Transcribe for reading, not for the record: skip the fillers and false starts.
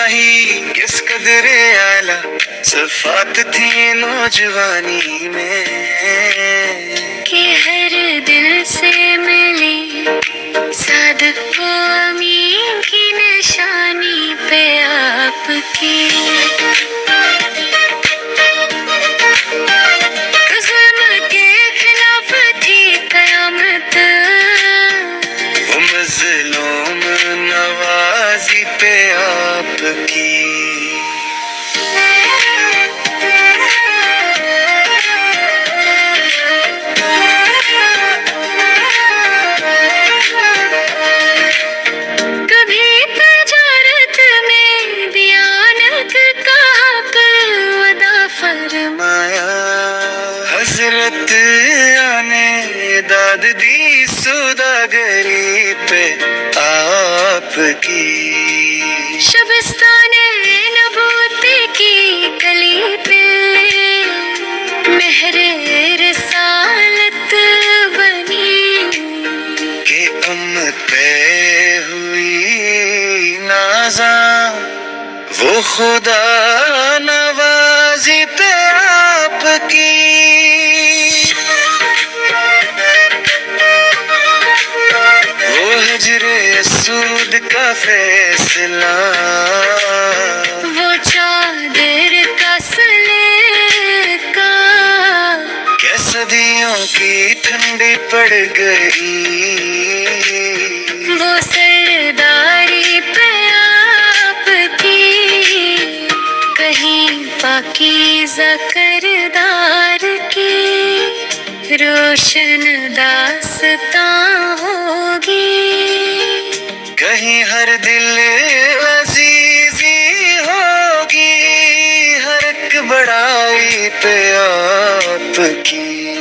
ही किस कदरे आला सफात थी नौजवानी में कि हर दिल से मिली सादक अमीन की निशानी पे आपकी जुल्म के खिलाफ थी कयामत वो मज़लूम नवाजी पे आपकी हजरत आने दाद दी सुदागरी पे आपकी शबिस्ताने नबूती की कली पे मेहरे रिसालत बनी के पे हुई नाज़ा वो खुदा नवाजी पे आपकी वो हजरे सूद का फैसला वो चादर का सलेका क्या सदियों की ठंडी पड़ गई वो सरदारी पे आपकी कहीं पाकीज़ा करदार की रोशन दास्तां होगी कहीं हर दिल अजीजी होगी हर एक बड़ाई पे आपकी